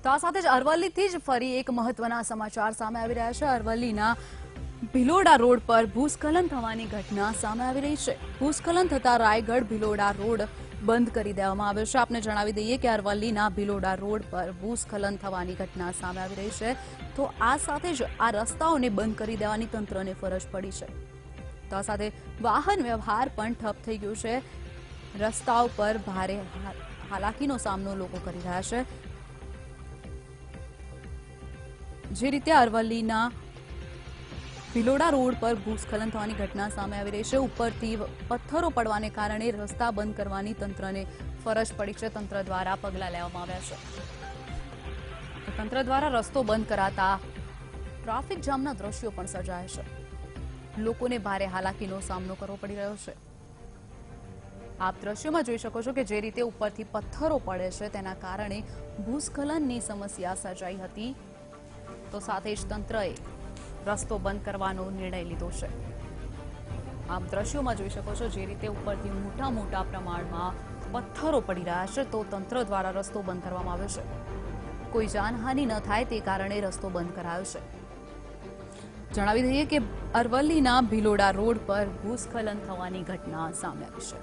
તો આ સાથે જ અરવલ્લીથી જ ફરી એક મહત્વના સમાચાર સામે આવી રહ્યા છે। અરવલ્લીના ભિલોડા રોડ પર ભૂસ્ખલન થવાની ઘટના સામે આવી રહી છે। ભૂસ્ખલન થતા રાયગઢ ભિલોડા રોડ બંધ કરી દેવામાં આવ્યો છે। આપને જણાવી દઈએ કે અરવલ્લીના ભિલોડા રોડ પર ભૂસ્ખલન થવાની ઘટના સામે આવી રહી છે, તો આ સાથે જ આ રસ્તાઓને બંધ કરી દેવાની તંત્રને ફરજ પડી છે। તો આ સાથે વાહન વ્યવહાર પણ ઠપ થઈ ગયો છે। રસ્તાઓ પર ભારે હાલાકીનો સામનો લોકો કરી રહ્યા છે। જે રીતે અરવલ્લીના ભિલોડા રોડ પર ભૂસ્ખલન થવાની ઘટના સામે આવી રહી છે, ઉપરથી પથ્થરો પડવાને કારણે રસ્તા બંધ કરવાની તંત્રને ફરજ પડી છે। તંત્ર દ્વારા પગલાં લેવામાં આવ્યા છે। તંત્ર દ્વારા રસ્તો બંધ કરાતા ટ્રાફિક જામના દ્રશ્યો પણ સર્જાયા છે। લોકોને ભારે હાલાકીનો સામનો કરવો પડી રહ્યો છે। આપ દ્રશ્યોમાં જોઈ શકો છો કે જે રીતે ઉપરથી પથ્થરો પડે છે, તેના કારણે ભૂસ્ખલનની સમસ્યા સર્જાઈ હતી। તો સાથે જ તંત્રએ રસ્તો બંધ કરવાનો નિર્ણય લીધો છે। આપ દ્રશ્યોમાં જોઈ શકો છો જે રીતે ઉપરથી મોટા પ્રમાણમાં પથ્થરો પડી રહ્યા છે, તો તંત્ર દ્વારા રસ્તો બંધ કરવામાં આવ્યો છે। કોઈ જાનહાનિ ન થાય તે કારણે રસ્તો બંધ કરાયો છે। જણાવી દઈએ કે અરવલ્લીના ભિલોડા રોડ પર ભૂસ્ખલન થવાની ઘટના સામે આવી છે।